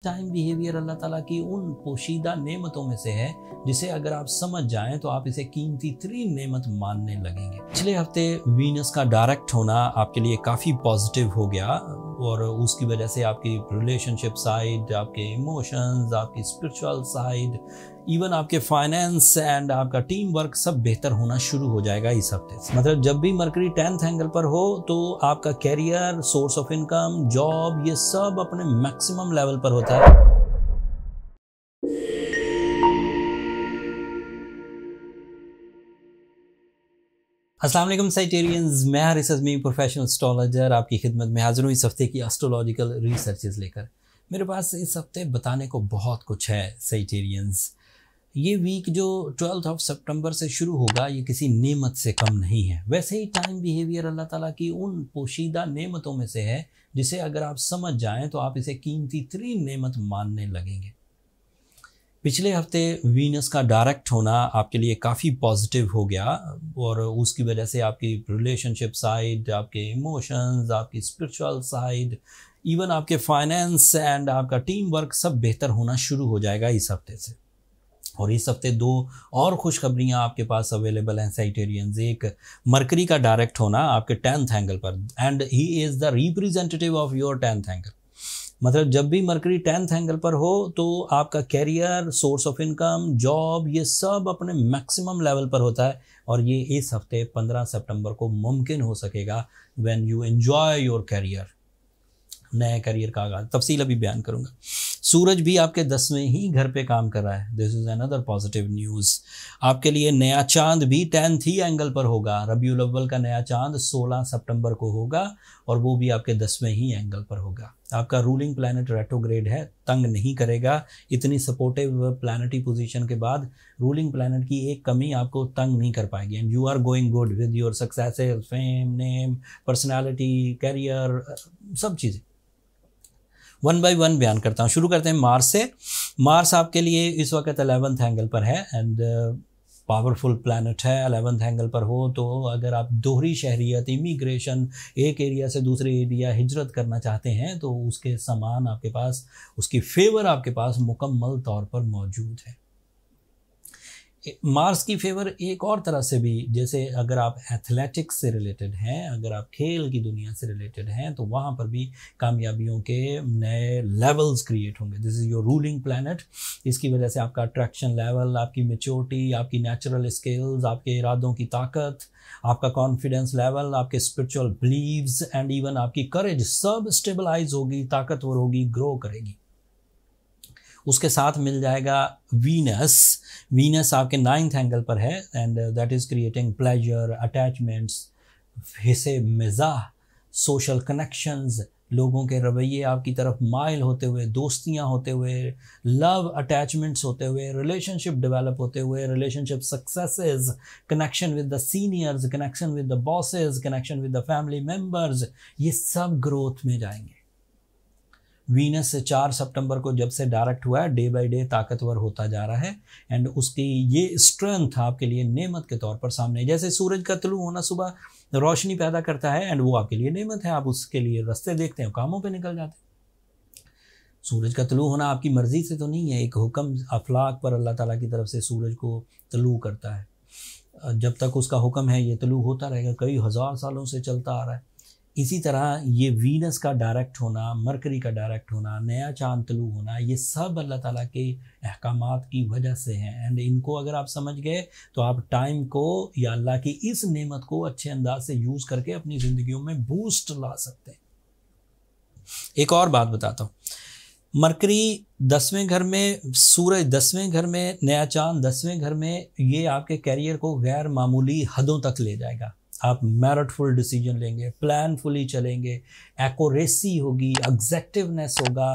Time behaviour अल्लाह ताला की उन पोशीदा नेमतों में से है जिसे अगर आप समझ जाएं तो आप इसे कीमती तरीन नेमत मानने लगेंगे। पिछले हफ्ते वीनस का डायरेक्ट होना आपके लिए काफ़ी पॉजिटिव हो गया और उसकी वजह से आपकी रिलेशनशिप साइड, आपके इमोशंस, आपकी स्पिरिचुअल साइड, इवन आपके फाइनेंस एंड आपका टीम वर्क सब बेहतर होना शुरू हो जाएगा इस हफ्ते से। मतलब जब भी मरकरी 10th एंगल पर हो तो आपका career, source of income, job, ये सब अपने मैक्सिमम लेवल पर होता है। अस्सलाम वालेकुम साइटेरियंस, मैं हारिस अज़मी प्रोफेशनल एस्ट्रोलॉजर आपकी खिदमत में हाजिर हूँ इस हफ्ते की एस्ट्रोलॉजिकल रिसर्चेस लेकर। मेरे पास इस हफ्ते बताने को बहुत कुछ है साइटेरियंस। ये वीक जो 12 सितंबर से शुरू होगा ये किसी नेमत से कम नहीं है। वैसे ही टाइम बिहेवियर अल्लाह ताला की उन पोशीदा नेमतों में से है जिसे अगर आप समझ जाएं तो आप इसे कीमती तरीन नेमत मानने लगेंगे। पिछले हफ्ते वीनस का डायरेक्ट होना आपके लिए काफ़ी पॉजिटिव हो गया और उसकी वजह से आपकी रिलेशनशिप साइड, आपके इमोशंस, आपकी स्पिरिचुअल साइड, इवन आपके फाइनेंस एंड आपका टीम वर्क सब बेहतर होना शुरू हो जाएगा इस हफ्ते से। और इस हफ्ते दो और खुशखबरियाँ आपके पास अवेलेबल हैं साइटेरियंस। एक, मरकरी का डायरेक्ट होना आपके 10th एंगल पर and he is the representative of your 10th angle. मतलब जब भी मरकरी 10th एंगल पर हो तो आपका career, source of income, job, ये सब अपने मैक्सिमम लेवल पर होता है और ये इस हफ्ते 15 सितंबर को मुमकिन हो सकेगा when you enjoy your career. नए करियर का आगाज तफसील अभी बयान करूंगा। सूरज भी आपके 10वें ही घर पे काम कर रहा है। This is another positive news. आपके लिए नया चांद भी 10th ही एंगल पर होगा। रबीउल अव्वल का नया चांद 16 सितंबर को होगा और वो भी आपके 10वें ही एंगल पर होगा। आपका रूलिंग प्लैनेट रेट्रोग्रेड है, तंग नहीं करेगा। इतनी सपोर्टिव प्लैनेटरी पोजीशन के बाद रूलिंग प्लैनेट की एक कमी आपको तंग नहीं कर पाएगी and you are going good with your successes, fame, name, personality, career, सब चीज़ें। वन बाय वन बयान करता हूँ। शुरू करते हैं मार्स से। मार्स आपके लिए इस वक्त 11th एंगल पर है एंड पावरफुल प्लैनेट है। 11th एंगल पर हो तो अगर आप दोहरी शहरियत, इमिग्रेशन, एक एरिया से दूसरे एरिया हिजरत करना चाहते हैं तो उसके समान आपके पास, उसकी फेवर आपके पास मुकम्मल तौर पर मौजूद है। मार्स की फेवर एक और तरह से भी, जैसे अगर आप एथलेटिक्स से रिलेटेड हैं, अगर आप खेल की दुनिया से रिलेटेड हैं तो वहाँ पर भी कामयाबियों के नए लेवल्स क्रिएट होंगे। This is your ruling planet. इसकी वजह से आपका अट्रैक्शन लेवल, आपकी मैच्योरिटी, आपकी नेचुरल स्किल्स, आपके इरादों की ताकत, आपका कॉन्फिडेंस लेवल, आपके स्पिरिचुअल बिलीव्स एंड इवन आपकी करेज सब स्टेबलाइज होगी, ताकतवर होगी, ग्रो करेगी। उसके साथ मिल जाएगा वीनस। वीनस आपके 9th एंगल पर है and that is creating pleasure, attachments, हिस्से मिजाह, सोशल कनेक्शंस, लोगों के रवैये आपकी तरफ माइल होते हुए, दोस्तियां होते हुए, लव अटैचमेंट्स होते हुए, रिलेशनशिप डेवलप होते हुए, relationship successes, connection with the seniors, connection with the bosses, connection with the family members, ये सब ग्रोथ में जाएंगे। वीनस से 4 सितंबर को जब से डायरेक्ट हुआ है, डे बाय डे ताकतवर होता जा रहा है एंड उसकी ये स्ट्रेंथ आपके लिए नेमत के तौर पर सामने, जैसे सूरज का तुलू होना सुबह रोशनी पैदा करता है एंड वो आपके लिए नेमत है। आप उसके लिए रास्ते देखते हैं, कामों पे निकल जाते हैं। सूरज का तुलू होना आपकी मर्जी से तो नहीं है, एक हुक्म अफलाक पर अल्लाह ताला की तरफ से सूरज को तुलू करता है। जब तक उसका हुक्म है ये तुलू होता रहेगा, कई हज़ार सालों से चलता आ रहा है। इसी तरह ये वीनस का डायरेक्ट होना, मरकरी का डायरेक्ट होना, नया चांद तलू होना, ये सब अल्लाह ताला के अहकामात की वजह से हैं एंड इनको अगर आप समझ गए तो आप टाइम को या अल्लाह की इस नेमत को अच्छे अंदाज से यूज़ करके अपनी ज़िंदगियों में बूस्ट ला सकते हैं। एक और बात बताता हूँ। मरकरी 10वें घर में, सूरज 10वें घर में, नया चांद 10वें घर में, ये आपके कैरियर को गैर मामूली हदों तक ले जाएगा। आप मेरिटफुल डिसीजन लेंगे, प्लानफुली चलेंगे, एक्यूरेसी होगी, एग्जैक्टिवनेस होगा,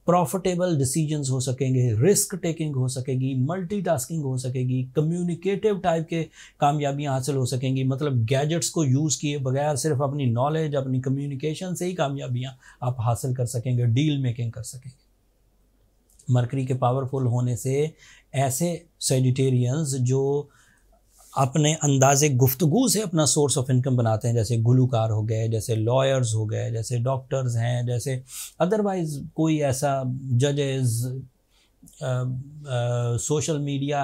प्रॉफिटेबल डिसीजंस हो सकेंगे, रिस्क टेकिंग हो सकेगी, मल्टीटास्किंग हो सकेगी, कम्युनिकेटिव टाइप के कामयाबियां हासिल हो सकेंगी। मतलब गैजेट्स को यूज़ किए बगैर सिर्फ अपनी नॉलेज, अपनी कम्युनिकेशन से ही कामयाबियां आप हासिल कर सकेंगे, डील मेकिंग कर सकेंगे। मरकरी के पावरफुल होने से ऐसे सेजिटेरियंस जो अपने अंदाज़े गुफ्तगू से अपना सोर्स ऑफ इनकम बनाते हैं, जैसे गुलूकार हो गए, जैसे लॉयर्स हो गए, जैसे डॉक्टर्स हैं, जैसे अदरवाइज़ कोई ऐसा जजेस, सोशल मीडिया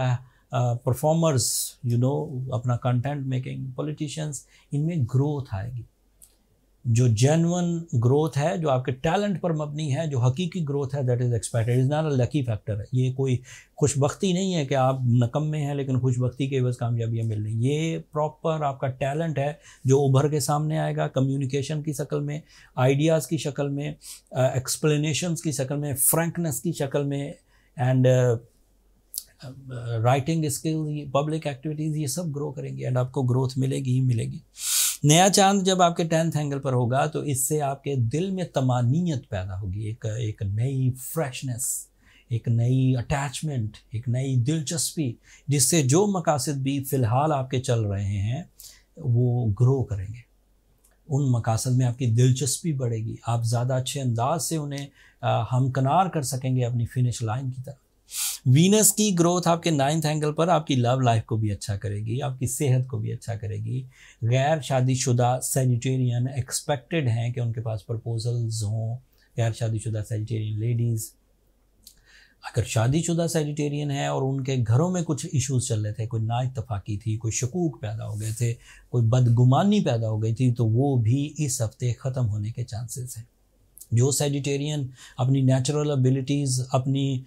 परफॉर्मर्स, अपना कंटेंट मेकिंग, पॉलिटिशियंस, इनमें ग्रोथ आएगी। जो जेन्युइन ग्रोथ है, जो आपके टैलेंट पर मबनी है, जो हकीकी ग्रोथ है, that is expected, is not a lucky factor है। ये कोई खुशबख्ती नहीं है कि आप नकम्मे हैं लेकिन खुशबख्ती के बस कामयाबियाँ मिल रही। ये प्रॉपर आपका टैलेंट है जो उभर के सामने आएगा, कम्युनिकेशन की शक्ल में, आइडियाज़ की शक्ल में, एक्सप्लेनेशंस की शक्ल में, फ्रैंकनेस की शक्ल में, and writing skill, public activities, ये सब ग्रो करेंगे एंड आपको ग्रोथ मिलेगी ही मिलेगी। नया चांद जब आपके 10th एंगल पर होगा तो इससे आपके दिल में तमानियत पैदा होगी, एक नई फ्रेशनेस, एक नई अटैचमेंट, एक नई दिलचस्पी, जिससे जो मकासद भी फ़िलहाल आपके चल रहे हैं वो ग्रो करेंगे। उन मकासद में आपकी दिलचस्पी बढ़ेगी, आप ज़्यादा अच्छे अंदाज से उन्हें हमकनार कर सकेंगे अपनी फिनिश लाइन की तरफ। वीनस की ग्रोथ आपके 9th एंगल पर आपकी लव लाइफ को भी अच्छा करेगी, आपकी सेहत को भी अच्छा करेगी। गैर शादीशुदा सेजिटेरियन एक्सपेक्टेड हैं कि उनके पास प्रपोजल्स हों, गैर शादीशुदा सेजिटेरियन लेडीज़। अगर शादीशुदा सेजिटेरियन है और उनके घरों में कुछ इश्यूज चल रहे थे, कोई नाइतफाकी थी, कोई शकूक पैदा हो गए थे, कोई बदगुमानी पैदा हो गई थी, तो वो भी इस हफ्ते ख़त्म होने के चांसेस हैं। जो सेजिटेरियन अपनी नेचुरल एबिलिटीज़, अपनी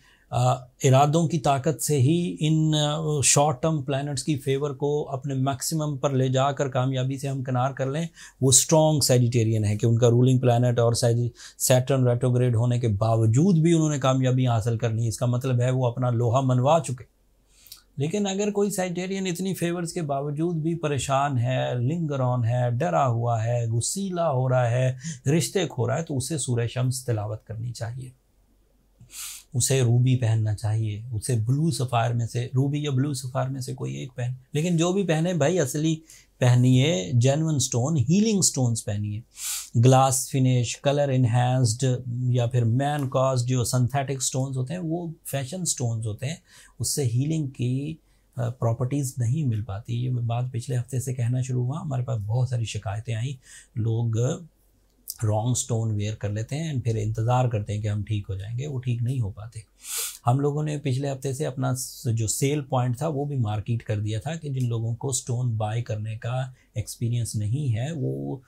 इरादों की ताकत से ही इन शॉर्ट टर्म प्लैनेट्स की फेवर को अपने मैक्सिमम पर ले जाकर कामयाबी से हम किनार कर लें, वो स्ट्रॉन्ग सेजिटेरियन है कि उनका रूलिंग प्लैनेट और सैटर्न रेट्रोग्रेड होने के बावजूद भी उन्होंने कामयाबी हासिल करनी। इसका मतलब है वो अपना लोहा मनवा चुके। लेकिन अगर कोई सेजिटेरियन इतनी फेवर्स के बावजूद भी परेशान है, लिंगर ऑन है, डरा हुआ है, गुस्सीला हो रहा है, रिश्ते खो रहा है, तो उसे सूरह शम्स तिलावत करनी चाहिए, उसे रूबी पहनना चाहिए, उसे ब्लू सफ़ायर में से, रूबी या ब्लू सफ़ायर में से कोई एक पहन, लेकिन जो भी पहने भाई असली पहनिए, जेन्युइन स्टोन, हीलिंग स्टोन्स पहनिए। ग्लास फिनिश, कलर इन्हांस्ड या फिर मैन कॉस्ट जो सिंथेटिक स्टोन्स होते हैं वो फैशन स्टोन्स होते हैं, उससे हीलिंग की प्रॉपर्टीज़ नहीं मिल पाती। ये बात पिछले हफ्ते से कहना शुरू हुआ, हमारे पास बहुत सारी शिकायतें आई, लोग रॉन्ग स्टोन वेयर कर लेते हैं एंड फिर इंतज़ार करते हैं कि हम ठीक हो जाएंगे, वो ठीक नहीं हो पाते। हम लोगों ने पिछले हफ्ते से अपना जो सेल पॉइंट था वो भी मार्केट कर दिया था कि जिन लोगों को स्टोन बाय करने का एक्सपीरियंस नहीं है वो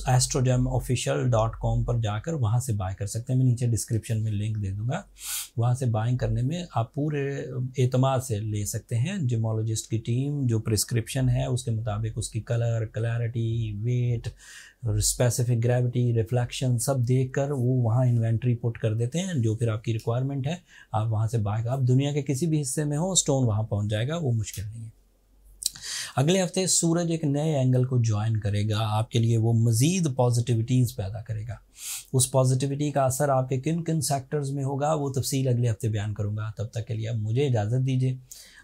astrogemofficial.com पर जाकर वहाँ से बाय कर सकते हैं। मैं नीचे डिस्क्रिप्शन में लिंक दे दूँगा, वहाँ से बाइंग करने में आप पूरे एतमाद से ले सकते हैं। जिमोलॉजिस्ट की टीम जो प्रिस्क्रिप्शन है उसके मुताबिक उसकी colour, clarity, weight, specific gravity, reflection सब देखकर वो वहाँ इन्वेंट्री पुट कर देते हैं। जो फिर आपकी रिक्वायरमेंट है आप वहाँ से बाय, आप दुनिया के किसी भी हिस्से में हो स्टोन वहाँ पहुँच जाएगा, वो मुश्किल नहीं है। अगले हफ्ते सूरज एक नए एंगल को ज्वाइन करेगा आपके लिए, वो मज़ीद पॉजिटिविटीज़ पैदा करेगा। उस पॉजिटिविटी का असर आपके किन किन सेक्टर्स में होगा वो तफसील अगले हफ्ते बयान करूँगा। तब तक के लिए अब मुझे इजाज़त दीजिए।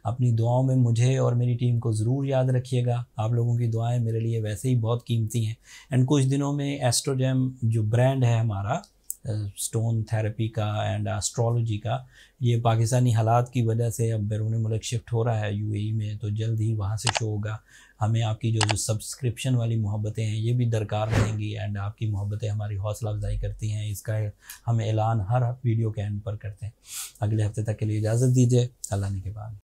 अपनी दुआओं में मुझे और मेरी टीम को ज़रूर याद रखिएगा। आप लोगों की दुआएं मेरे लिए वैसे ही बहुत कीमती हैं। एंड कुछ दिनों में एस्ट्रोजेम जो ब्रांड है हमारा स्टोन थेरेपी का एंड एस्ट्रोलॉजी का, ये पाकिस्तानी हालात की वजह से अब बैरून मुल्क शिफ्ट हो रहा है UAE में, तो जल्द ही वहाँ से शो होगा। हमें आपकी जो सब्सक्रिप्शन वाली मोहब्बतें हैं ये भी दरकार रहेंगी एंड आपकी मोहब्बतें हमारी हौसला अफजाई करती हैं। इसका हम ऐलान हर वीडियो के एंड पर करते हैं। अगले हफ्ते तक के लिए इजाज़त दीजिए। अल्लाह ने के बाद।